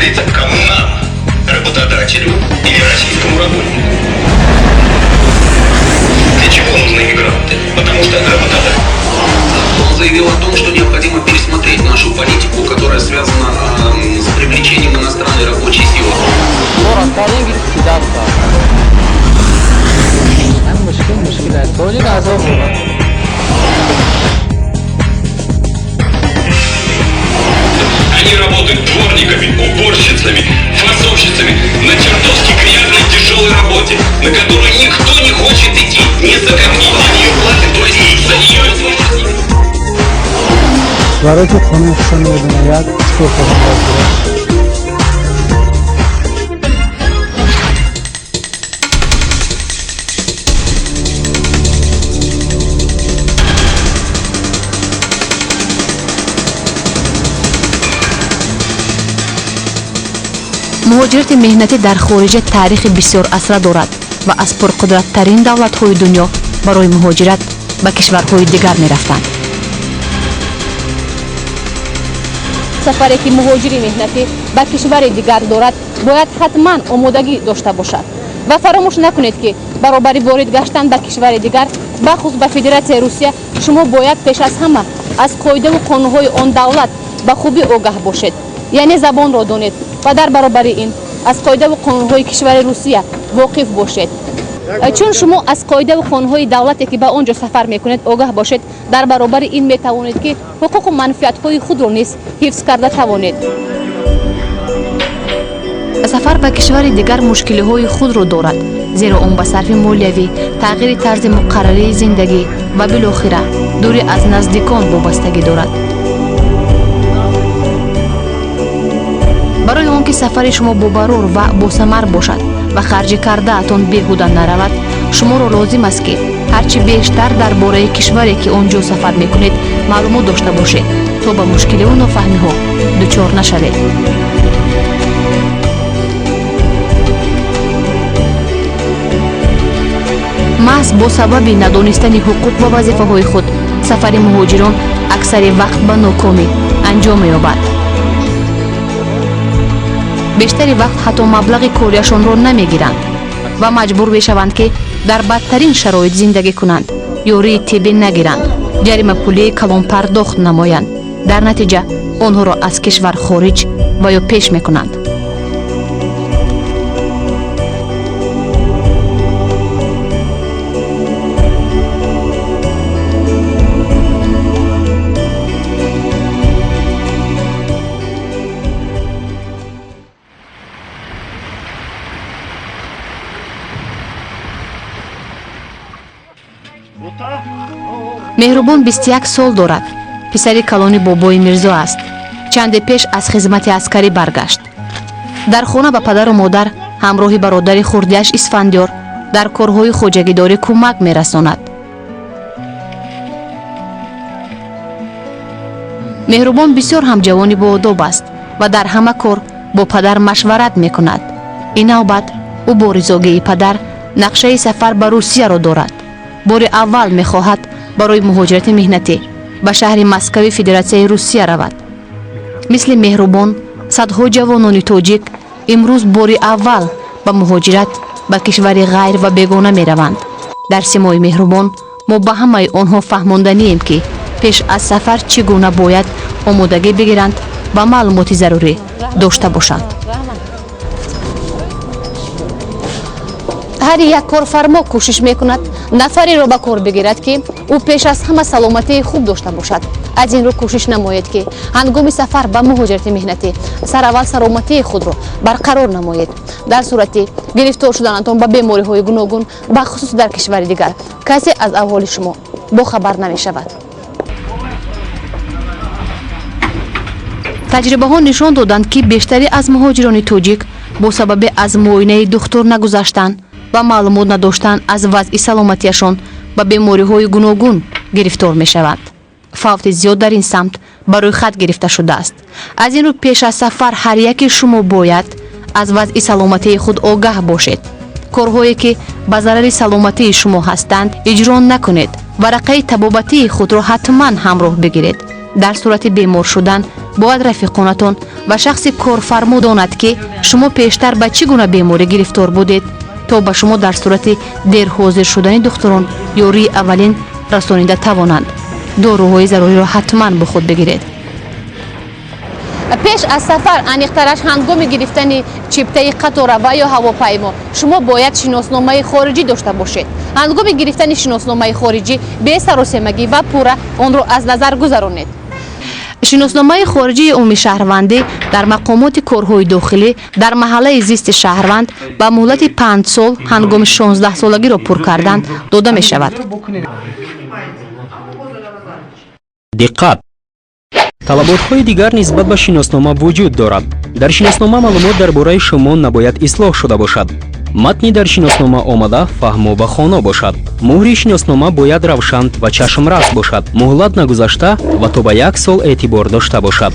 говорится, кому нам, работодателю или российскому работнику. Для чего нужны мигранты? Потому что работодатель. Он заявил о том, что необходимо пересмотреть нашу политику, которая связана с привлечением иностранной рабочей силы. Они работают дворниками, уборщицами, фасовщицами на чертовски грязной тяжелой работе, на которую никто не хочет идти. Не за копейки, за нее платят, то есть за нее. Вороте конечные думают, что это. муҳоҷирати меҳнатӣ дар хориҷа таърихи бисёр асра дорад ва аз пурқудраттарин давлатҳои дунё барои муҳоҷират ба кишварҳои дигар мерафтанд. сафаре ки муҳоҷири меҳнатӣ ба кишвари дигар дорад бояд ҳатман омодагӣ дошта бошад ва фаромӯш накунед ки баробари ворид гаштан ба кишвари дигар бахус ба федератсияи русия шумо бояд пеш аз ҳама аз қоидаву қонунҳои он давлат ба хубӣ огаҳ бошед, яъне забонро донед ва дар баробари ин аз қоидаву қонунҳои кишвари русия воқиф бошед. чун шумо аз қоидаву қонунҳои давлате ки ба он ҷо сафар мекунед огаҳ бошед, дар баробари ин метавонед ки ҳуқуқу манфиатҳои худро низ ҳифз карда тавонед. сафар ба кишвари дигар мушкилиҳои худро дорад, зеро он ба сарфи молиявӣ, тағйири тарзи муқаррарии зиндагӣ ва билохира дурӣ аз наздикон вобастагӣ дорад. барои он ки сафари шумо бобарур ва босамар бошад ва харҷӣ кардаатон беҳуда наравад, шуморо лозим аст ки ҳарчи бештар дар бораи кишваре ки он ҷо сафар мекунед маълумот дошта бошед, то ба мушкиливу нофаҳмиҳо дучор нашавед. маҳз бо сабаби надонистани ҳуқуқ ва вазифаҳои худ сафари муҳоҷирон аксари вақт ба нокомӣ анҷом меёбад. бештари вақт ҳатто маблағи корияшонро намегиранд ва маҷбур мешаванд ки дар бадтарин шароит зиндагӣ кунанд, ёрии тиббӣ нагиранд, ҷарима пулии калон пардохт намоянд. дар натиҷа онҳоро аз кишвар хориҷ ва ё пеш мекунанд. меҳрубон 21 сол дорад. писари калони бобои мирзо аст. чанде пеш аз хизмати аскарӣ баргашт. дар хона ба падару модар ҳамроҳи бародари хурдиаш исфандёр дар корҳои хоҷагидорӣ кӯмак мерасонад. меҳрубон бисёр ҳам ҷавони боодоб аст ва дар ҳама кор бо падар машварат мекунад. ин навбат ӯ бо ризогии падар нақшаи сафар ба русияро дорад. бори аввал мехоҳад барои муҳоҷирати меҳнатӣ ба шаҳри Москваи Федератсияи Русия равад. мисли меҳрубон садҳо ҷавонони тоҷик имрӯз бори аввал ба муҳоҷират ба кишвари ғайр ва бегона мераванд. дар симои меҳрубон мо ба ҳамаи онҳо фаҳмонданием ки пеш аз сафар чӣ гуна бояд омодагӣ бигиранд ва маълумоти зарурӣ дошта бошанд. ҳар як корфармо кӯшиш мекунад нафареро ба кор бигирад ки ӯ пеш аз ҳама саломатии хуб дошта бошад. аз ин рӯ кӯшиш намоед ки ҳангоми сафар ба муҳоҷирати меҳнатӣ сараввал саломатии худро барқарор намоед. дар сурати гирифтор шуданатон ба бемориҳои гуногун бахусус дар кишвари дигар касе аз аҳволи шумо бохабар намешавад. таҷрибаҳо нишон доданд ки бештари аз муҳоҷирони тоҷик бо сабаби аз муоинаи духтур нагузаштан ва маълумот надоштан аз вазъи саломатиашон ба бемориҳои гуногун гирифтор мешаванд. фавти зиёд дар ин самт ба рӯйхат гирифта шудааст. аз ин рӯ пеш аз сафар ҳар яке шумо бояд аз вазъи саломатии худ огаҳ бошед. корҳое ки ба зарари саломатии шумо ҳастанд иҷро накунед. варақаи табобатии худро ҳатман ҳамроҳ бигиред. дар сурати бемор шудан бояд рафиқонатон ва шахси корфармо донад ки шумо пештар ба чӣ гуна беморӣ гирифтор будед то ба шумо дар сурати дерҳозир шудани духтурон ёрии аввалин расонида тавонанд. доруҳои заруриро ҳатман бо худ бигиред. пеш аз сафар аниқтараш ҳангоми гирифтани чиптаи қатора ва ё ҳавопаймо шумо бояд шиносномаи хориҷӣ дошта бошед. ҳангоми гирифтани шиносномаи хориҷӣ бесаросемагӣ ва пурра онро аз назар гузаронед. шиносномаи хориҷии умуми шаҳрвандӣ дар мақомоти корҳои дохилӣ дар маҳаллаи зисти шаҳрванд ба муҳлати 5 сол ҳангоми 16-солагиро пур кардан дода мешавад. диққат! талаботҳои дигар нисбат ба шиноснома вуҷуд дорад. дар шиноснома маълумот дар бораи шумо набояд ислоҳ шуда бошад. матни дар шиноснома омада фаҳму ба хоно бошад. муҳри шиноснома бояд равшан ва чашмрас бошад. муҳлат нагузашта ва то ба 1 сол эътибор дошта бошад.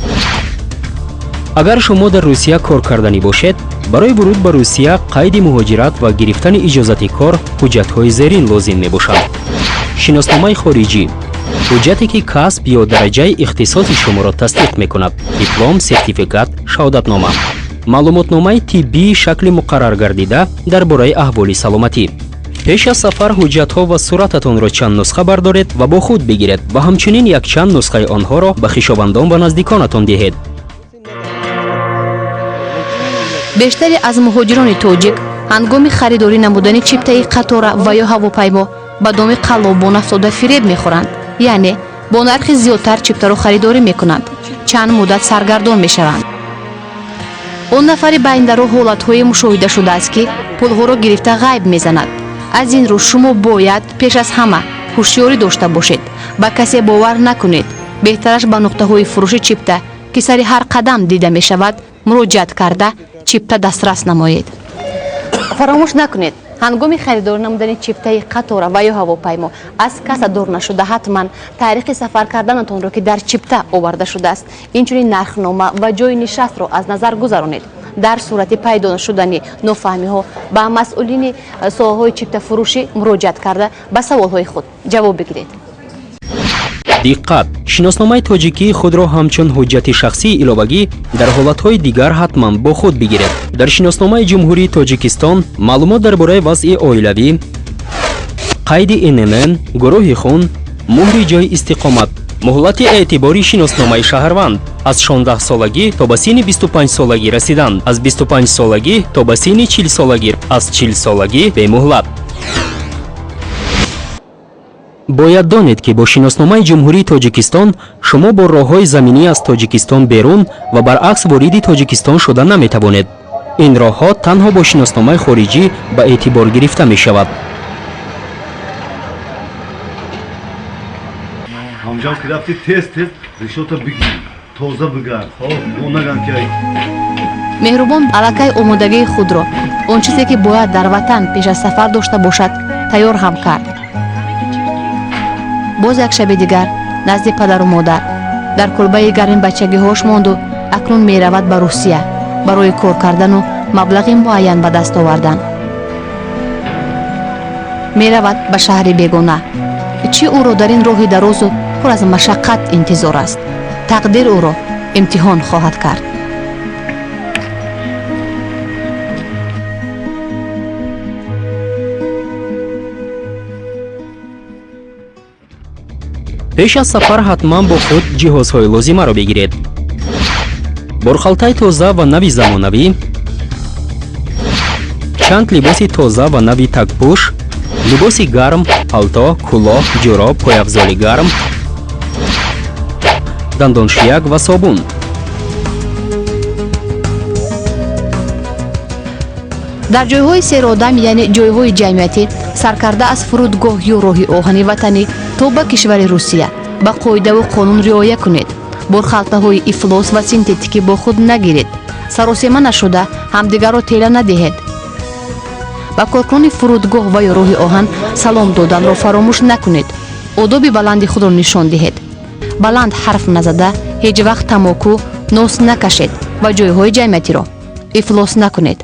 агар шумо дар русия кор карданӣ бошед, барои вуруд ба русия қайди муҳоҷират ва гирифтани иҷозати кор ҳуҷҷатҳои зерин лозим мебошанд. шиносномаи хориҷӣ ҳуҷҷате ки касб ё дараҷаи ихтисоси шуморо тасдиқ мекунад. диплом, сертификат, шаҳодатнома. маълумотномаи тиббии шакли муқаррар гардида дар бораи аҳволи саломатӣ. пеш аз сафар ҳуҷҷатҳо ва суръататонро чанд нусха бардоред ва бо худ бигиред ва ҳамчунин якчанд нусхаи онҳоро ба хишовандон ва наздиконатон диҳед. бештари аз муҳоҷирони тоҷик ҳангоми харидорӣ намудани чиптаи қатора ва ё ҳавопаймо ба доми қаллобон афтода фиреб мехӯранд, яъне бо нархи зиёдтар чиптаро харидорӣ мекунанд, чанд муддат саргардон мешаванд. он нафари байндаро ҳолатҳое мушоҳидашудааст ки пулҳоро гирифта ғайб мезанад. аз ин рӯ шумо бояд пеш аз ҳама ҳушёрӣ дошта бошед. ба касе бовар накунед. беҳтараш ба нуқтаҳои фурӯши чипта ки сари ҳар қадам дида мешавад муроҷиат карда чипта дастрас намоед. фаромӯш накунед, ҳангоми харидорӣ намудани чиптаи қатора ва ё ҳавопаймо аз касадор нашуда ҳатман таърихи сафар карданатонро ки дар чипта оварда шудааст, инчунин нархнома ва ҷои нишастро аз назар гузаронед. дар сурати пайдо шудани нофаҳмиҳо ба масъулини соҳаҳои чиптафурӯшӣ муроҷиат карда ба саволҳои худ ҷавоб бигиред. диққат! шиносномаи тоҷикии худро ҳамчун ҳуҷҷати шахсии иловагӣ дар ҳолатҳои дигар ҳатман бо худ бигиред. дар шиносномаи ҷумҳурии тоҷикистон маълумот дар бораи вазъи оилавӣ, қайди инн, гурӯҳи хун, муҳри ҷойи истиқомат, муҳлати эътибори шиносномаи шаҳрванд, аз 16-солагӣ то ба синни 25-солагӣ расидан, аз 25-солагӣ то ба синни 40-солагӣ, аз 40-солагӣ бемуҳлат. бояд донед ки бо шиносномаи ҷумҳурии тоҷикистон шумо бо роҳҳои заминӣ аз тоҷикистон берун ва баръакс вориди тоҷикистон шуда наметавонед. ин роҳҳо танҳо бо шиносномаи хориҷӣ ба эътибор гирифта мешавад. ҳамҷам ки рафти тез ришота бигир тоза бигард бо наган ки меҳрубон аллакай омодагии худро он чизе ки бояд дар ватан пеш аз сафар дошта бошад тайёр ҳам кард. боз як шаби дигар назди падару модар дар кулбаи гарми бачагиҳош монду акнун меравад ба русия барои кор кардану маблағи муайян ба даст овардан. меравад ба шаҳри бегона. чӣ ӯро дар ин роҳи дарозу пур аз машаққат интизор аст. тақдир ӯро имтиҳон хоҳад кард. пеш аз сафар ҳатман бо худ ҷиҳозҳои лозимаро бигиред. борхалтаи тоза ва нави замонавӣ, чанд либоси тоза ва нави такпӯш, либоси гарм, палто, кӯлоҳ, ҷуроб, пойафзоли гарм, дандоншияк ва собун. дар ҷойҳои серодам яъне ҷойҳои ҷамъиятӣ саркарда аз фурудгоҳ ё роҳи оҳани ватанӣ то ба кишвари русия ба қоидаву қонун риоя кунед. борхалтаҳои ифлос ва синтетикӣ бо худ нагиред. саросема нашуда ҳамдигарро тела надиҳед. ба коркунони фурудгоҳ ва ё роҳи оҳан салом доданро фаромӯш накунед. одоби баланди худро нишон диҳед. баланд ҳарф назада ҳеҷ вақт тамоку нос накашед ва ҷойҳои ҷамъиятиро ифлос накунед.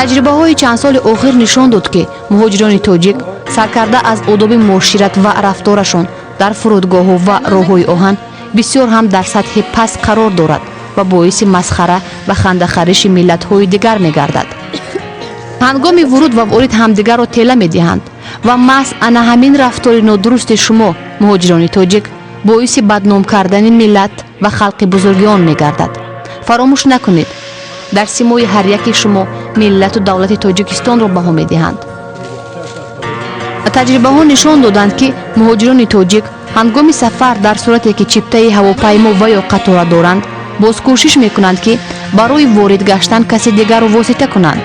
таҷрибаҳои чанд соли охир нишон дод ки муҳоҷирони тоҷик саркарда аз одоби муошират ва рафторашон дар фурудгоҳҳо ва роҳҳои оҳан бисёр ҳам дар сатҳи паст қарор дорад ва боиси масхара ва хандахариши миллатҳои дигар мегардад. ҳангоми вуруд ва ворид ҳамдигарро тела медиҳанд ва маҳз ана ҳамин рафтори нодурусти шумо муҳоҷирони тоҷик боиси бадном кардани миллат ва халқи бузурги он мегардад. фаромӯш накунед, дар симои ҳар яки шумо миллату давлати тоҷикистонро баҳо медиҳанд. таҷрибаҳо нишон доданд ки муҳоҷирони тоҷик ҳангоми сафар дар сурате ки чиптаи ҳавопаймо ва ё қатора доранд боз кӯшиш мекунанд ки барои ворид гаштан каси дигарро восита кунанд.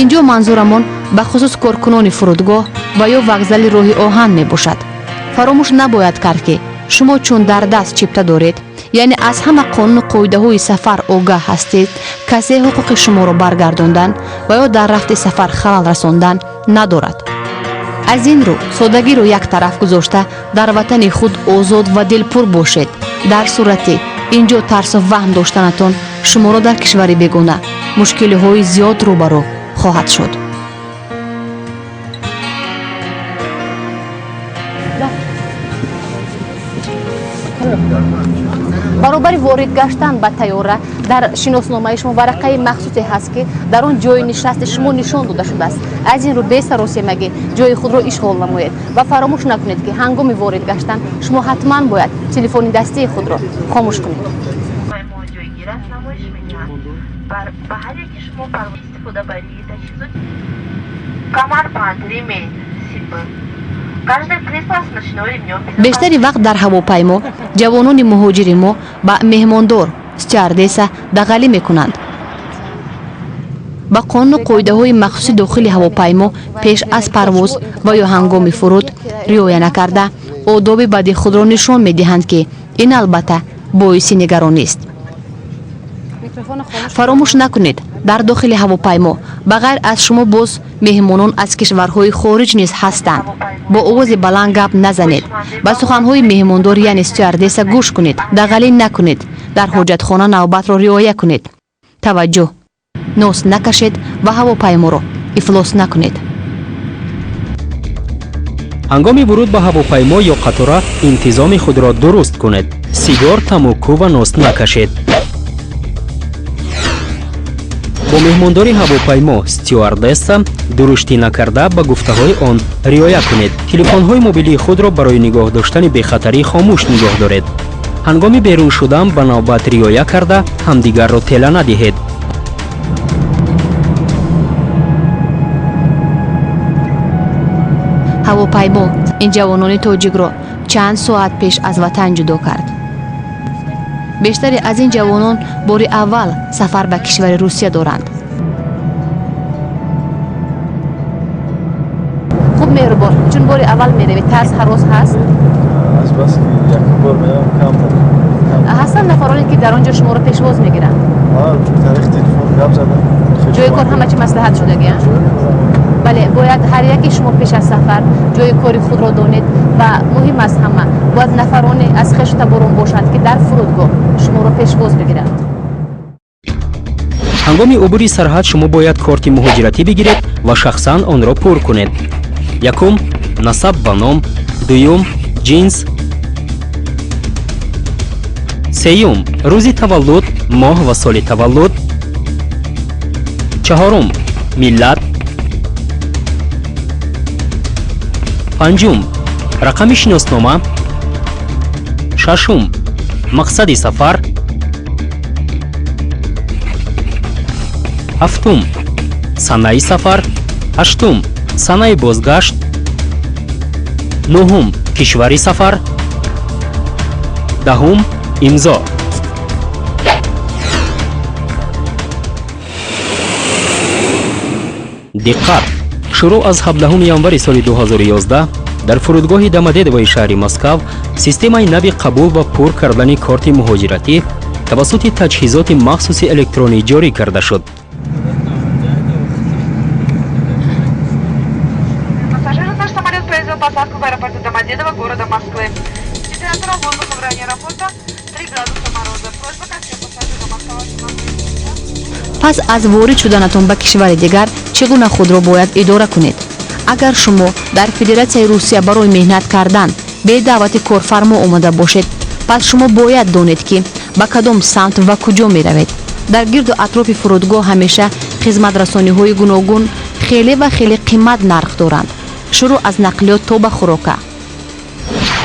инҷо манзурамон ба хусус коркунони фурудгоҳ ва ё вокзали роҳи оҳан мебошад. фаромӯш набояд кард ки шумо чун дар даст чипта доред, яъне аз ҳама қонуну қоидаҳои сафар огаҳ ҳастед, касе ҳуқуқи шуморо баргардондан ва ё дар рафти сафар халал расондан надорад. аз ин рӯ содагиро як тараф гузошта дар ватани худ озод ва дилпур бошед. дар сурате инҷо тарсу ваҳм доштанатон шуморо дар кишвари бегона мушкилиҳои зиёд рӯбаро хоҳад шуд. баробари ворид гаштан ба тайёра дар шиносномаи шумо варақаи махсусе ҳаст ки дар он ҷои нишасти шумо нишон дода шудааст. аз ин рӯ бесаросемагӣ ҷои худро ишғол намоед ва фаромӯш накунед ки ҳангоми ворид гаштан шумо ҳатман бояд телефони дастии худро хомӯш кунед. бештари вақт дар ҳавопаймо ҷавонони муҳоҷири мо ба меҳмондор стюардесса дағалӣ мекунанд. ба қонуну қоидаҳои махсуси дохили ҳавопаймо пеш аз парвоз ва ё ҳангоми фуруд риоя накарда одоби бади худро нишон медиҳанд ки ин албатта боиси нигаронист. фаромӯш накунед, дар дохили ҳавопаймо ба ғайр аз шумо боз меҳмонон аз кишварҳои хориҷ низ ҳастанд. бо овози баланд гап назанед, ба суханҳои меҳмондор яъне стюардесса гӯш кунед, дағалӣ накунед, дар ҳоҷатхона навбатро риоя кунед. таваҷҷӯҳ, нос накашед ва ҳавопайморо ифлос накунед. ҳангоми вуруд ба ҳавопаймо ё қатора интизоми худро дуруст кунед. сигор, тамоку ва нос накашед. бо меҳмондори ҳавопаймо стюардесса дурушти накарда ба гуфтаҳои он риоя кунед. телефонҳои мобилии худро барои нигоҳ доштани бехатарӣ хомӯш нигоҳ доред. ҳангоми берун шудан ба навбат риоя карда ҳамдигарро тела надиҳед. ҳавопаймо ин ҷавонони тоҷикро чанд соат пеш аз ватан ҷудо кард. бештаре аз ин ҷавонон бори аввал сафар ба кишвари русия доранд. хуб меҳрубон, чун бори аввал меравед, тарс ҳарос ҳаст? ҳастанд нафароне ки дар он ҷо шуморо пешвоз мегиранд? ҷои кор ҳама чӣ маслиҳат шудагианд? бале, бояд ҳар яки шумо пеш аз сафар ҷои кори худро донед ва муҳим аз ҳама бояд нафароне аз хешу таборон бошанд ки дар фурудгоҳ шуморо пешвоз бигиранд. ҳангоми убури сарҳад шумо бояд корти муҳоҷиратӣ бигиред ва шахсан онро пур кунед. якум насаб ва ном, дуюм ҷинс, сеюм рӯзи таваллуд, моҳ ва соли таваллуд, чаҳорум миллат, панҷум рақами шиноснома, шашум мақсади сафар, ҳафтум санаи сафар, ҳаштум санаи бозгашт, нӯҳум кишвари сафар, даҳум имзо. диққат! шурӯъ аз 17 январи соли 2011 дар фурудгоҳи Домодедовои шаҳри Москав системаи нави қабул ва пур кардани корти муҳоҷиратӣ тавассути таҷҳизоти махсуси электронӣ ҷорӣ карда шуд. Наш самолет произвел посадку в аэропорту Домодедово, города Москвы. Температура воздуха в районе аэропорта 3 градуса мороза. Просьба ко всем пассажирам оставаться на месте. пас аз ворид шуданатон ба кишвари дигар чӣ гуна худро бояд идора кунед? агар шумо дар Федератсияи Русия барои меҳнат кардан бе даъвати корфармо омада бошед, пас шумо бояд донед ки ба кадом самт ва куҷо меравед. дар гирду атрофи фурудгоҳ ҳамеша хизматрасониҳои гуногун хеле ва хеле қимат нарх доранд, шурӯъ аз нақлиёт то ба хӯрока.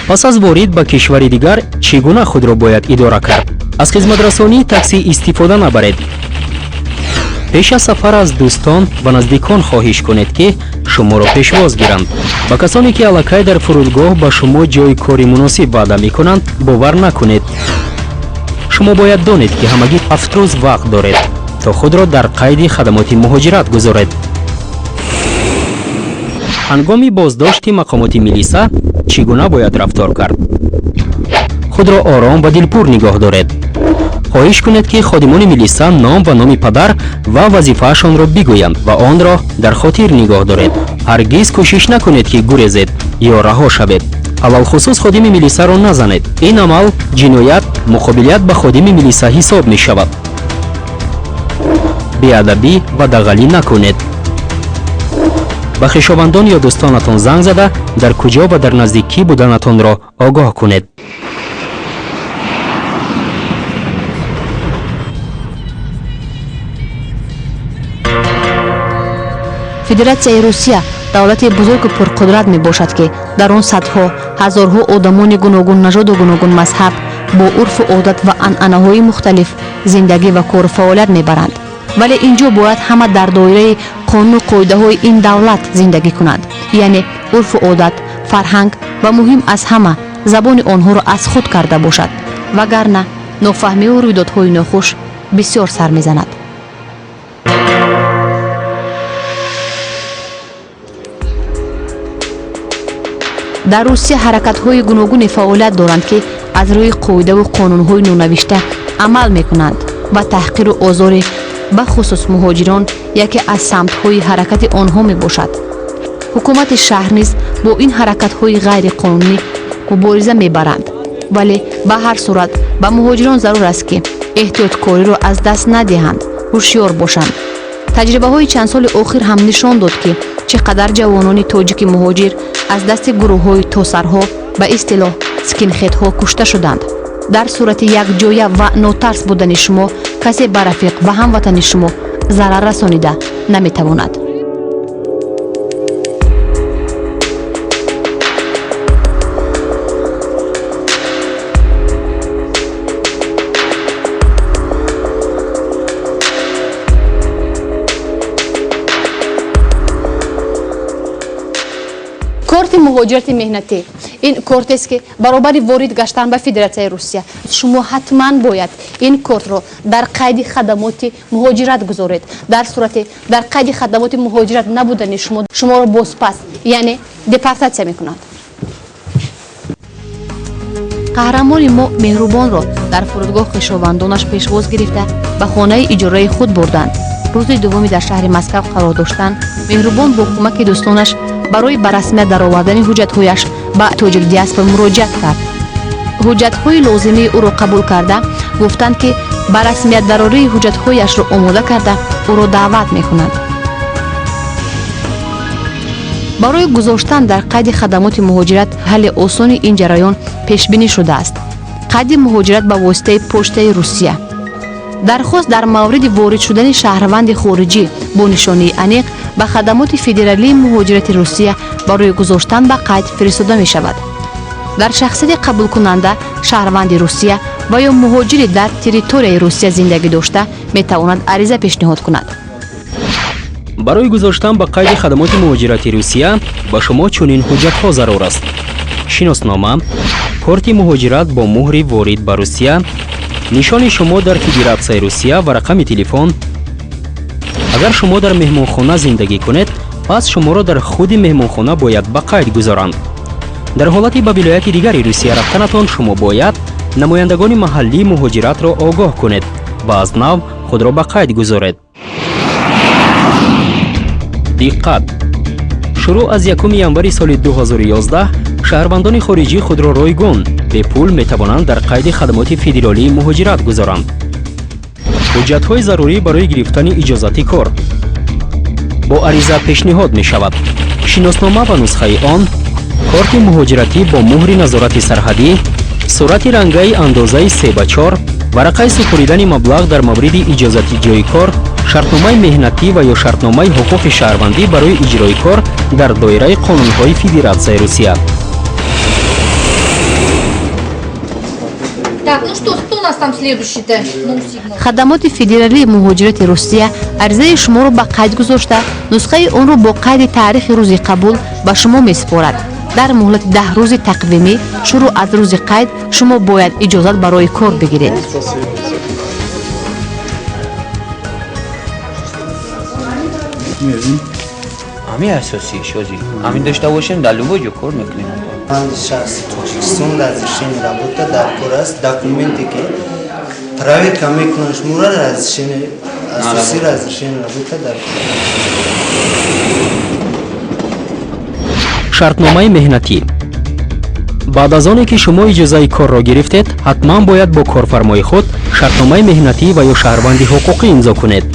пас аз ворид ба кишвари дигар чӣ гуна худро бояд идора кард? аз хизматрасонии таксӣ истифода набаред. пеш аз сафар аз дӯстон ва наздикон хоҳиш кунед ки шуморо пешвоз гиранд. ба касоне ки аллакай дар фурудгоҳ ба шумо ҷойи кори муносиб ваъда мекунанд, бовар накунед. шумо бояд донед ки ҳамагӣ 7 рӯз вақт доред то худро дар қайди хадамоти муҳоҷират гузоред. ҳангоми боздошти мақомоти милиса чӣ гуна бояд рафтор кард? худро ором ва дилпур нигоҳ доред. хоҳиш кунед ки ходимони милиса ном ва номи падар ва вазифаашонро бигӯянд ва онро дар хотир нигоҳ доред. ҳаргиз кӯшиш накунед ки гурезед ё раҳо шавед. алалхусус ходими милисаро назанед. ин амал ҷиноят муқобилият ба ходими милиса ҳисоб мешавад. беадабӣ ва дағалӣ накунед. ба хишовандон ё дӯстонатон занг зада дар куҷо ва дар наздикӣ буданатонро огоҳ кунед. Федератсияи Русия давлати бузургу пурқудрат мебошад ки дар он садҳо ҳазорҳо одамони гуногун нажоду гуногун мазҳаб бо урфу одат ва анъанаҳои мухталиф зиндагӣ ва кору фаъолият мебаранд. вале ин ҷо бояд ҳама дар доираи қонуну қоидаҳои ин давлат зиндагӣ кунанд, яъне урфу одат, фарҳанг ва муҳим аз ҳама забони онҳоро аз худ карда бошад, вагарна нофаҳмию рӯйдодҳои нохуш бисёр сар мезанад. дар Русия ҳаракатҳои гуногуне фаъолият доранд ки аз рӯи қоидаву қонунҳои нонавишта амал мекунанд ва таҳқиру озори бахусус муҳоҷирон яке аз самтҳои ҳаракати онҳо мебошад. ҳукумати шаҳр низ бо ин ҳаракатҳои ғайриқонунӣ мубориза мебаранд, вале ба ҳар сурат ба муҳоҷирон зарур аст ки эҳтиёткориро аз даст надиҳанд, ҳушёр бошанд. таҷрибаҳои чанд соли охир ҳам нишон дод ки чӣ қадар ҷавонони тоҷики муҳоҷир аз дасти гурӯҳҳои тосарҳо ба истилоҳ скинхедҳо кушта шуданд. дар сурати якҷоя ва нотарс будани шумо касе ба рафиқ ва ҳамватани шумо зарар расонида наметавонад. корти муҳоҷирати меҳнатӣ ин кортест ки баробари ворид гаштан ба Федератсияи Русия шумо ҳатман бояд ин кортро дар қайди хадамоти муҳоҷират гузоред. дар сурати дар қайди хадамоти муҳоҷират набудани шуморо бозпас, яъне депортатсия мекунад. қаҳрамони мо меҳрубонро дар фурудгоҳ хишовандонаш пешвоз гирифта ба хонаи иҷораи худ бурданд. рӯзи дуввуми дар шаҳри Москав қарор доштан, меҳрубон бо кӯмаки дӯстонаш барои ба расмият даровардани ҳуҷҷатҳояш ба тоҷик диаспора муроҷиат кард. ҳуҷҷатҳои лозимии ӯро қабул карда гуфтанд ки ба расмиятдарории ҳуҷҷатҳояшро омода карда ӯро даъват мекунанд. барои гузоштан дар қайди хадамоти муҳоҷират ҳалли осони ин ҷараён пешбинӣ шудааст. қайди муҳоҷират ба воситаи почтаи Русия. дархост дар мавриди ворид шудани шаҳрванди хориҷӣ бо нишонии аниқ ба хадамоти федералии муҳоҷирати Русия барои гузоштан ба қайд фиристода мешавад. дар шахсияти қабулкунанда шаҳрванди Русия ва ё муҳоҷири дар территорияи Русия зиндагӣ дошта метавонад ариза пешниҳод кунад. барои гузоштан ба қайди хадамоти муҳоҷирати Русия ба шумо чунин ҳуҷҷатҳо зарур аст: шиноснома, корти муҳоҷират бо муҳри ворид ба Русия, нишони шумо дар Федератсияи Русия ва рақами телефон. агар шумо дар меҳмонхона зиндагӣ кунед, пас шуморо дар худи меҳмонхона бояд ба қайд гузоранд. дар ҳолати ба вилояти дигари Русия рафтанатон шумо бояд намояндагони маҳаллии муҳоҷиратро огоҳ кунед ва аз нав худро ба қайд гузоред. диққат! шурӯъ аз 1 январи соли 2011 шаҳрвандони хориҷӣ худро ройгон бепул метавонанд дар қайди хадамоти федералии муҳоҷират гузоранд. ҳуҷҷатҳои зарурӣ барои гирифтани иҷозати кор бо ариза пешниҳод мешавад. шиноснома ва нусхаи он, корти муҳоҷиратӣ бо муҳри назорати сарҳадӣ, сурати рангаи андозаи 3/4, варақаи супуридани маблағ дар мавриди иҷозати ҷойи кор, шартномаи меҳнатӣ ва ё шартномаи ҳуқуқи шаҳрвандӣ барои иҷрои кор дар доираи қонунҳои Федератсияи Русия. Так, ну что, кто у нас там следующий-то? хадамоти федералии муҳоҷирати Русия аризаи шуморо ба қайд гузошта, нусхаи онро бо қайди таърихи рӯзи қабул ба шумо месупорад. дар муҳлати 10 рӯзи тақвимӣ шурӯъ аз рӯзи қайд шумо бояд иҷозат барои кор бигиред. ҳамин асосӣ шози ҳамин дошта бошем дар любой ҷо кор мекунем. Шахси Тоҷикистон разрешение работа дар кор аст, документе ки проверка мекунад шуморо разрешение асосӣ разрешение работа дар кор. шартномаи меҳнатӣ. баъд аз оне ки шумо иҷозаи корро гирифтед, ҳатман бояд бо корфармои худ шартномаи меҳнатӣ ва ё шаҳрванди ҳуқуқӣ имзо кунед.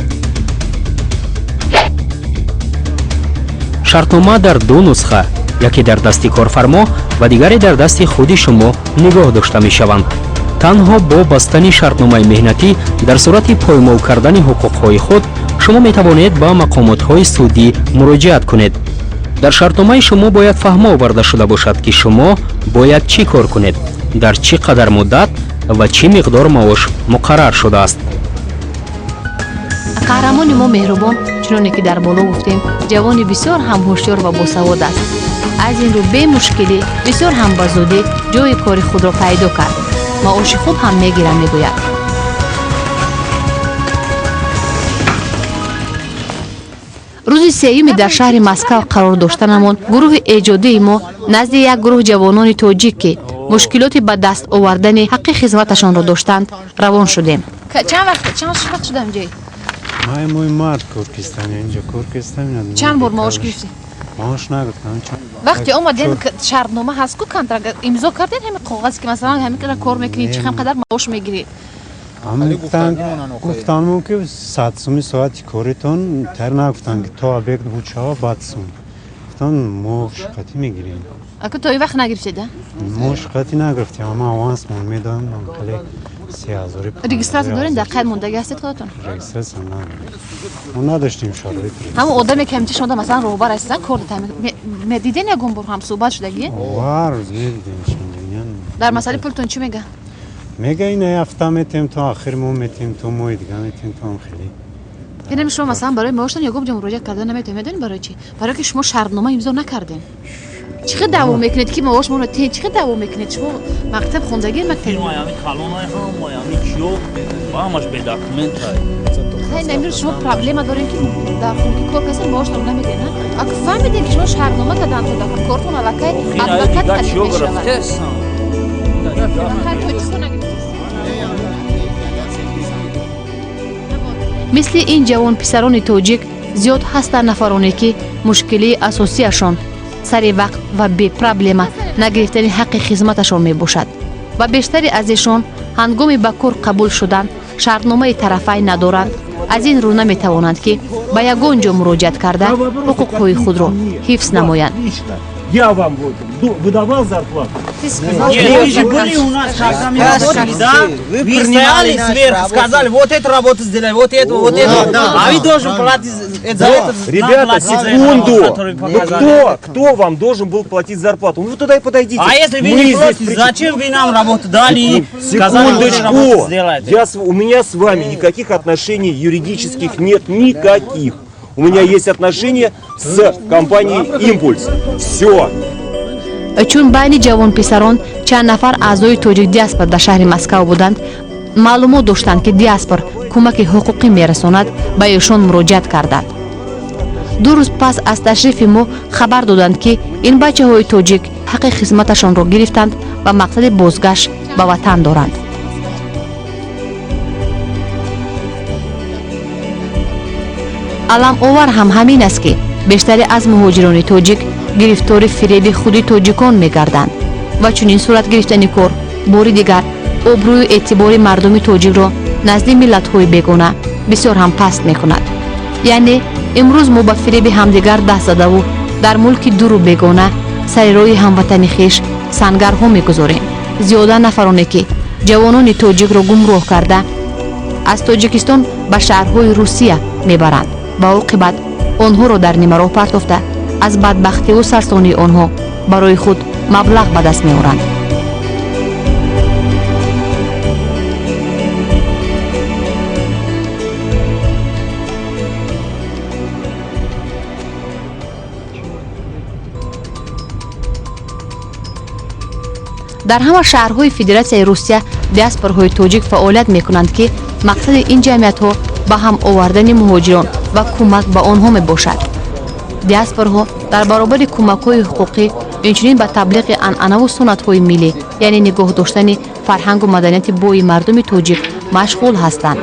шартнома дар ду нусха, яке дар дасти корфармо ва дигаре дар дасти худи шумо нигоҳ дошта мешаванд. танҳо бо бастани шартномаи меҳнатӣ дар сурати поймол кардани ҳуқуқҳои худ шумо метавонед ба мақомотҳои судӣ муроҷиат кунед. дар шартномаи шумо бояд фаҳмо оварда шуда бошад ки шумо бояд чӣ кор кунед, дар чӣ қадар муддат ва чӣ миқдор маош муқаррар шудааст. қаҳрамони мо меҳрубон, чуноне ки дар боло гуфтем, ҷавони бисёр ҳам ҳушёр ва босавод аст. аз ин рӯ бемушкилӣ бисёр ҳам ба зудӣ ҷои кори худро пайдо кард. маоши хуб ҳам мегирам мегӯяд. рӯзи сеюми дар шаҳри Москав қарор доштанамон гурӯҳи эҷодии мо назди як гурӯҳ ҷавонони тоҷик ки мушкилоти ба даст овардани ҳаққи хизматашонро доштанд равон шудем. чанд вақт шуда инҷои? мой мард кор кистам, инҷо кор кистам. чанд бор маош гирифти? маош нагирифтам. вақте омаден шартнома ҳаст ку контракт имзо карден ҳамин қоғаз ки масалан ҳамин қадар кор мекунӣ чӣ қадар маош мегирӣ? гуфтан ки 100 сум соати коритон тар нагуфтан ки то объект буд шава бад сум. гуфтан мо шиқати мегирем. аку то ин вақт нагирифтеда? мо шиқати нагирифтем, ама аванс мон медоем кале 3000. регистрация дорен дар қайд мондагӣ ҳастед худатон? регистрация надорем. мо надоштем шароит. ҳамон одаме ки ҳамчи шода масалан роҳбар ҳастан кор медиден ягон бор ҳам суҳбат шудагӣ? вар медидем шундинян. дар масъалаи пултон чӣ мега? мега ин ҳафта метем то ахир мо метем то моҳи дига метем то ам хеле. яъне шумо масалан барои маоштон ягон ҷо муроҷиат кардан наметавед. медонед барои чӣ? барое ки шумо шартнома имзо накардем. чӣ қадар давом мекунед ки маош моро чӣ қадар давом мекунед? шумо мактаб хондагӣ мактаби намир шумо проблема дорем ки дар хунки кор касе маоштон намеден. аку фаҳмидем ки шумо шартнома кардан то дар кортон аллакай адвокат касиб мешавад. мисли ин ҷавон писарони тоҷик зиёд ҳастанд нафароне ки мушкилии асосияшон сари вақт ва бепроблема нагирифтани ҳаққи хизматашон мебошад ва бештари аз ишон ҳангоми ба кор қабул шудан шартномаи тарафайн надоранд. аз ин рӯ наметавонанд ки ба ягон ҷо муроҷиат карда ҳуқуқҳои худро ҳифз намоянд. Я вам выдавал зарплату. Ты сказал, вы же были у нас, когда мы работали, да? Вы стояли сверху, сказали, вот эту работу сделай, вот эту, вот эту. А вы должен платить за это. Ребята, секунду. Кто вам должен был платить зарплату? Вы туда и подойдите. А если вы не платите, зачем вы нам работу дали? Секундочку. У меня с вами никаких отношений юридических нет, никаких. У меня есть отношения с компанией «Импульс». Все. чун байни ҷавонписарон чанд нафар аъзои тоҷик диаспор дар шаҳри Москав буданд, маълумот доштанд ки диаспор кӯмаки ҳуқуқӣ мерасонад, ба ешон муроҷиат карданд. 2 рӯз пас аз ташрифи мо хабар доданд ки ин бачаҳои тоҷик ҳаққи хизматашонро гирифтанд ва мақсади бозгашт ба ватан доранд. аламовар ҳам ҳамин аст ки бештаре аз муҳоҷирони тоҷик гирифтори фиреби худи тоҷикон мегарданд ва чунин сурат гирифтани кор бори дигар обрӯю эътибори мардуми тоҷикро назди миллатҳои бегона бисёр ҳам паст мекунад. яъне имрӯз мо ба фиреби ҳамдигар даст задаву дар мулки дуру бегона сари роҳи ҳамватани хеш сангарҳо мегузорем. зиёда нафароне ки ҷавонони тоҷикро гумроҳ карда аз тоҷикистон ба шаҳрҳои русия мебаранд ва оқибат онҳоро дар нимароҳ партофта аз бадбахтиву сарсонии онҳо барои худ маблағ ба даст меоранд. дар ҳама шаҳрҳои федератсияи русия диаспораҳои тоҷик фаъолият мекунанд ки мақсади ин ҷамъиятҳо ба ҳам овардани муҳоҷирон ва кӯмак ба онҳо мебошад. диаспораҳо дар баробари кӯмакҳои ҳуқуқӣ инчунин ба таблиғи анъанаву суннатҳои миллӣ яъне нигоҳ доштани фарҳангу маданияти бои мардуми тоҷик машғул ҳастанд.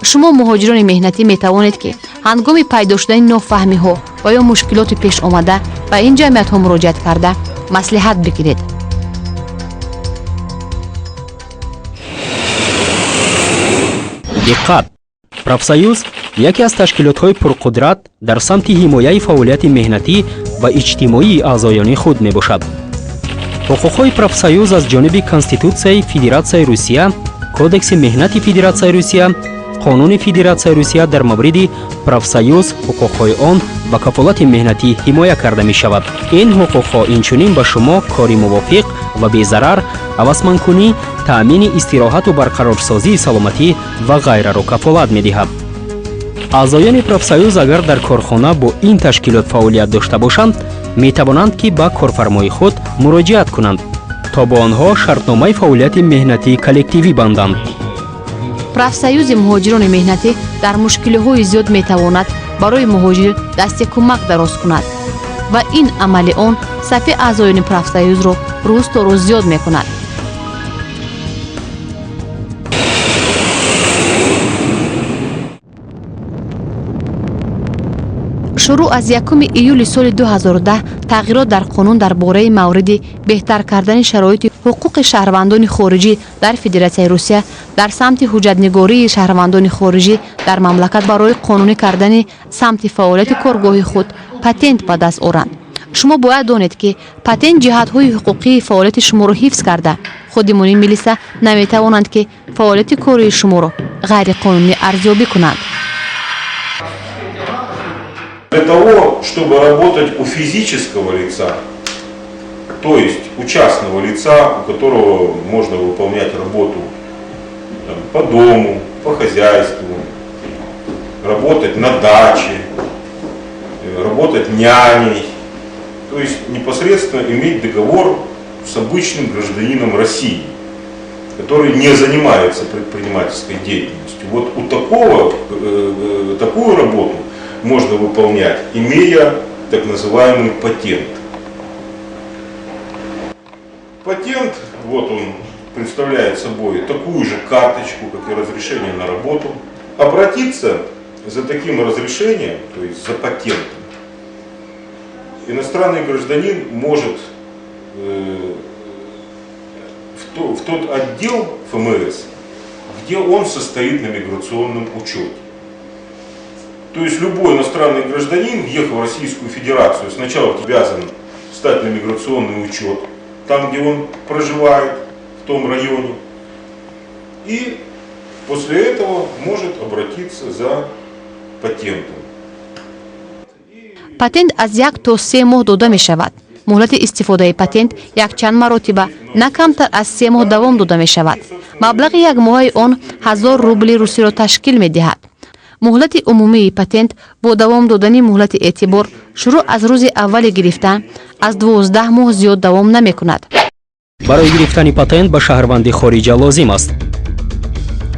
шумо муҳоҷирони меҳнатӣ метавонед ки ҳангоми пайдо шудани нофаҳмиҳо ва ё мушкилоти пешомада ба ин ҷамъиятҳо муроҷиат карда маслиҳат бигиред. диққат! профсоюз яке аз ташкилотҳои пурқудрат дар самти ҳимояи фаъолияти меҳнатӣ ва иҷтимоии аъзоёни худ мебошад. ҳуқуқҳои профсоюз аз ҷониби Конститутсияи Федератсияи Русия, Кодекси меҳнати Федератсияи Русия, Қонуни Федератсияи Русия дар мавриди профсоюз ҳуқуқҳои он ва кафолати меҳнатӣ ҳимоя карда мешавад. ин ҳуқуқҳо инчунин ба шумо кори мувофиқ ва безарар, ҳавасмандкунӣ, таъмини истироҳату барқарорсозии саломатӣ ва ғайраро кафолат медиҳад. аъзоёни профсоюз агар дар корхона бо ин ташкилот фаъолият дошта бошанд, метавонанд ки ба корфармои худ муроҷиат кунанд то бо онҳо шартномаи фаъолияти меҳнатии коллективӣ банданд. профсоюзи муҳоҷирони меҳнатӣ дар мушкилиҳои зиёд метавонад барои муҳоҷир дасти кӯмак дароз кунад ва ин амали он сафи аъзоёни профсоюзро рӯз то рӯз зиёд мекунад. шурӯъ аз 1 июли соли 2010 тағйирот дар қонун дар бораи мавриди беҳтар кардани шароити ҳуқуқи шаҳрвандони хориҷӣ дар Федератсияи Русия дар самти ҳуҷҷатнигории шаҳрвандони хориҷӣ дар мамлакат барои қонунӣ кардани самти фаъолияти коргоҳи худ патент ба даст оранд. шумо бояд донед ки патент ҷиҳатҳои ҳуқуқии фаъолияти шуморо ҳифз карда ходимони милиса наметавонанд ки фаъолияти кории шуморо ғайриқонунӣ арзёбӣ кунанд. Для того, чтобы работать у физического лица, то есть у частного лица, у которого можно выполнять работу по дому, по хозяйству, работать на даче, работать няней, то есть непосредственно иметь договор с обычным гражданином России, который не занимается предпринимательской деятельностью. Вот у такую работу можно выполнять, имея так называемый патент. Патент, вот он представляет собой такую же карточку, как и разрешение на работу. Обратиться за таким разрешением, то есть за патентом, иностранный гражданин может в тот отдел ФМС, где он состоит на миграционном учете. То есть любой иностранный гражданин, въехав в Российскую Федерацию, сначала обязан стать на миграционный учет, там, где он проживает, в том районе, и после этого может обратиться за патентом. патент аз 1 то 3 моҳ дода мешавад. муҳлати истифодаи патент якчанд маротиба на камтар аз 3 моҳ давом дода мешавад. маблағи як моҳаи он 1000 рубли русиро ташкил медиҳад. муҳлати умумии патент бо давом додани муҳлати эътибор шурӯъ аз рӯзи аввали гирифтан аз 12 моҳ зиёд давом намекунад. барои гирифтани патент ба шаҳрванди хориҷа лозим аст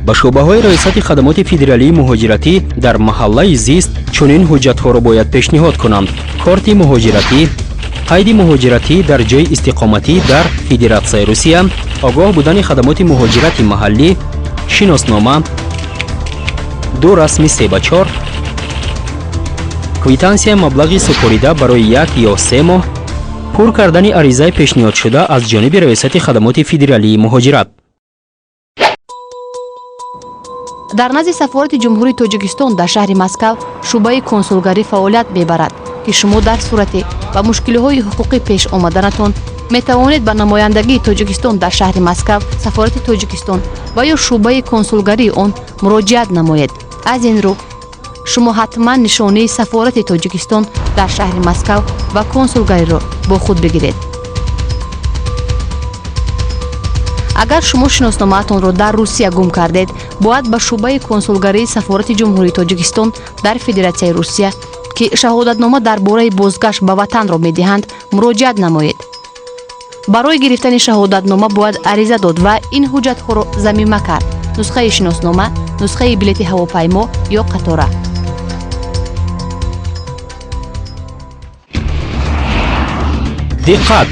ба шӯъбаҳои раисати хадамоти федералии муҳоҷиратӣ дар маҳаллаи зист чунин ҳуҷҷатҳоро бояд пешниҳод кунанд: корти муҳоҷиратӣ, қайди муҳоҷиратӣ дар ҷойи истиқоматӣ дар Федератсияи Русия, огоҳ будани хадамоти муҳоҷирати маҳаллӣ, шиноснома, 2 расми 3/4, квитансия маблағи супорида барои 1 ё 3 моҳ, пур кардани аризаи пешниҳодшуда аз ҷониби раисати хадамоти федералии муҳоҷират. дар назди сафорати ҷумҳурии Тоҷикистон дар шаҳри Москав шӯъбаи консулгарӣ фаъолият мебарад. که شما در صورت و مشکل‌های حقوقی پیش آمدنتان میتوانید به نمایندگی تاجیکستان در شهر مسکو، سفارت تاجیکستان و یا شعبه کنسولگری آن مراجعت نمایید. از این رو شما حتما نشانه سفارت تاجیکستان در شهر مسکو و کنسولگری را با خود بگیرید. اگر شما شناسنامه‌تان را در روسیه گم کردید، باید به شعبه کنسولگری سفارت جمهوری تاجیکستان در فدراسیای روسیه که شهادتنامه درباره بازگشت به وطن را می‌دهند مراجعت نمایید. برای گرفتن شهادتنامه باید عریضه داد و این حجت‌ها را ضمیمه کرد: نسخه شناسنامه، نسخه بلیط هواپیما یا قطاره. دقت!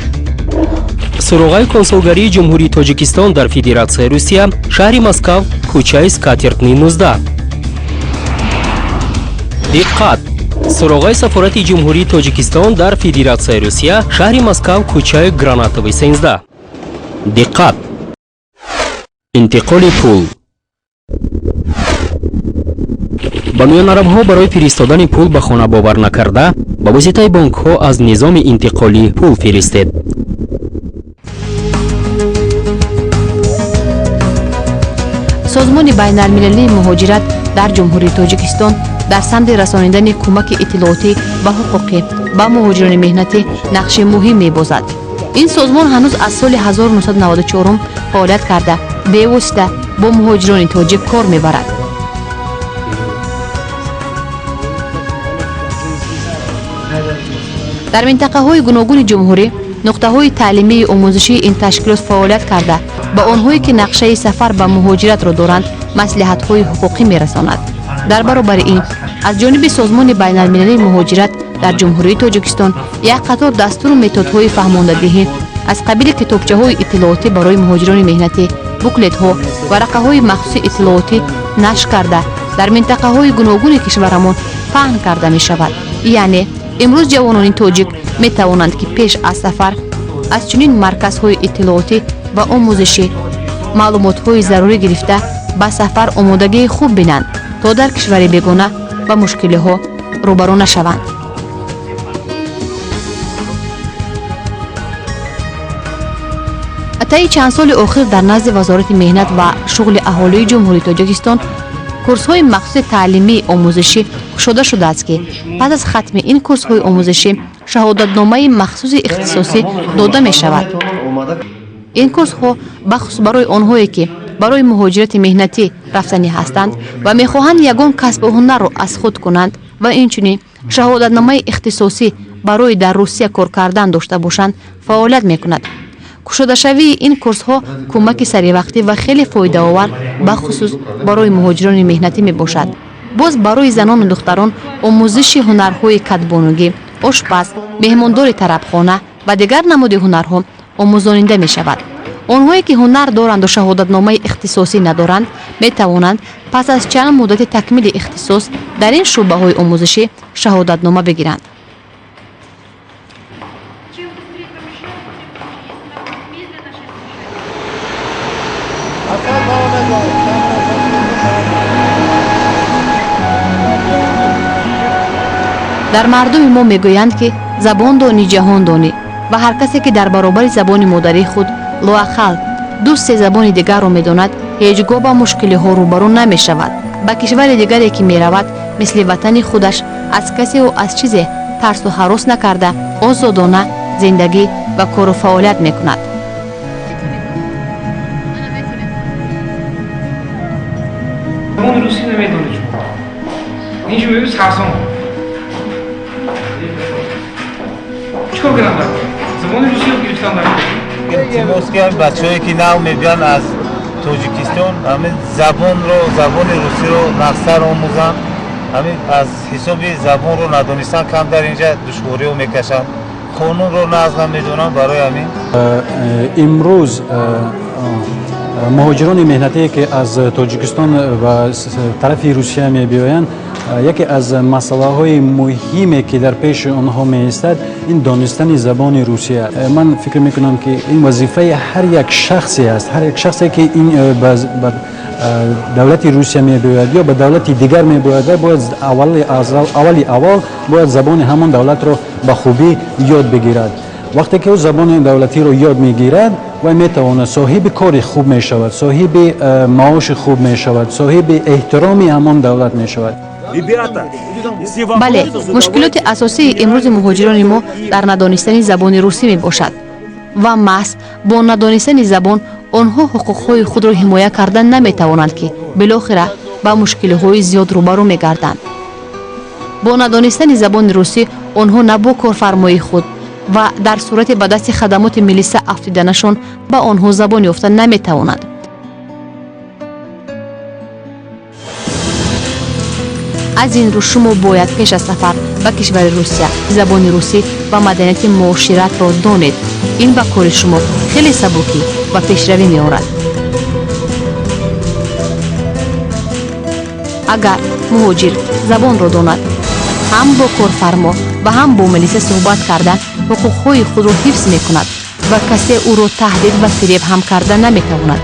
سروغای کنسولگری جمهوری تاجیکستان در فدراسیای روسیه، شهر مسکو، کوچه скатертный 19. دقت! سروغای سفارت جمهوری تاجیکستان در فدراسیای روسیه، شهر مسکو، کوچه گراناتوی 13. دقت! انتقال پول. با میان عرب‌ها برای فرستادن پول به خانه باور نکرده، با واسطه بانک‌ها از نظام انتقالی پول فرستید. سازمان بین المللی مهاجرت در جمهوری تاجیکستان در سمت رسانیدن کمک اطلاعاتی و حقوقی به مهاجران مهنتی نقش مهم می‌بازد. این سازمان هنوز از سال 1994 فعالیت کرده بی‌واسطه با مهاجران تاجیک کار می‌برد. در منطقه‌های گوناگون جمهوری، نقطه‌های تعلیمی آموزشی این تشکیلات فعالیت کرده با آنهایی که نقشه سفر به مهاجرت را دارند مصلحت‌های حقوقی می‌رساند. در برابر این، از جانب سازمان بین المللی مهاجرت در جمهوری تاجیکستان یک قطار دستور و متدهای فهماندهی از قبیل کتابچه‌های اطلاعاتی برای مهاجران مهنتی، بوکلت‌ها، ورقه‌های مخصوص اطلاعاتی نشر کرده در منطقه‌های گوناگون کشورمان پهن کرده می‌شود. یعنی امروز جوانان تاجیک می‌توانند که پیش از سفر از چنین مرکزهای اطلاعاتی و آموزشی معلومات‌های ضروری گرفته به سفر آمادگی خوب بینند تا در کشور بیگانه و مشکل‌ها روبرو نشوند. طی چند سال اخیر در نزد وزارت مهنت و شغل اهالی جمهوری تاجیکستان کورس‌های مخصوص تعلیمی آموزشی گشوده شده است که پس از ختم این کورس‌های آموزشی شهادتنامه مخصوص اختصاصی داده می شود. این کورس‌ها بخصوص برای آنهایی که برای مهاجرت مهنتی رفتنی هستند و می‌خواهند یگان کسب هنر را از خود کنند و اینچنین شهادتنامه اختصاصی برای در روسیه کار کردن داشته باشند فعالیت می‌کند. گشوده شوی این کورس‌ها کمک سری وقتی و خیلی فایده آور بخصوص برای مهاجران مهنتی میباشد. باز برای زنان و دختران آموزش هنرهای کدبانوگی، آشپز، مهماندار طربخانه و دیگر نماد هنرها آموزانیده می شود. آنهایی که هنر دارند و شهادتنامه اختصاصی ندارند می توانند پس از چند مدت تکمیل اختصاص در این شعبه های آموزشی شهادتنامه بگیرند. در مردم ما میگویند که زبان دانی جهان دانی و هر کسی که در برابر زبان مادری خود لااقل دو سه زبان دیگر را میداند هیچگاه با مشکل ها روبرو نمی شود. به کشور دیگری که می رود مثل وطن خودش از کسی و از چیزی ترس و هراس نکرده آزادانه زندگی و کار و فعالیت می کند. زبان روسی نمیدونه شما اینجا ببینید ترسان چیکار کنم دارم زبان روسی رو گرفتن دارم تیموس که بچه‌ای که نو میبیان از تاجیکستان همین زبان روسی رو نقصر آموزن، همین از حساب زبان رو ندانستن کم در اینجا دشواری رو میکشن، قانون رو نظم میدونن. برای همین امروز مهاجران مهنتی که از تاجیکستان و طرف روسیه می بیایند، یکی از مسئله های مهمی که در پیش آنها می ایستد این دانستن زبان روسیه. من فکر می کنم که این وظیفه هر یک شخصی است، هر یک شخصی که این دولت روسیه میباید یا به دولت دیگر میباید باید اول باید زبان همان دولت رو به خوبی یاد بگیرد. وقتی که او زبان دولتی رو یاد میگیرد و میتواند صاحب کار خوب میشود، صاحب معاش خوب میشود، صاحب احترامی همان دولت میشود. بله، مشکلات اساسی امروز مهاجران ما در ندانستن زبان روسی می باشد و محض با ندانستن زبان آنها حقوقهای خود را حمایه کردن نمی توانند که بالاخره با مشکل‌های زیاد روبرو می گردند. با ندانستن زبان روسی آنها نه با کارفرمای خود و در صورت به دست خدمات ملیسه افتیدنشان به آنها زبان یافتن نمی توانند. از این رو شما باید پیش از سفر به کشور روسیه زبان روسی و مدنیت معاشرت را دانید. این به کار شما خیلی سبکی و پیشروی می آورد. اگر مهاجر زبان را داند، هم با کارفرما و هم با ملیسه صحبت کردن حقوقهای خود را حفظ می کند و کسی او را تهدید و فریب هم کردن نمی تواند.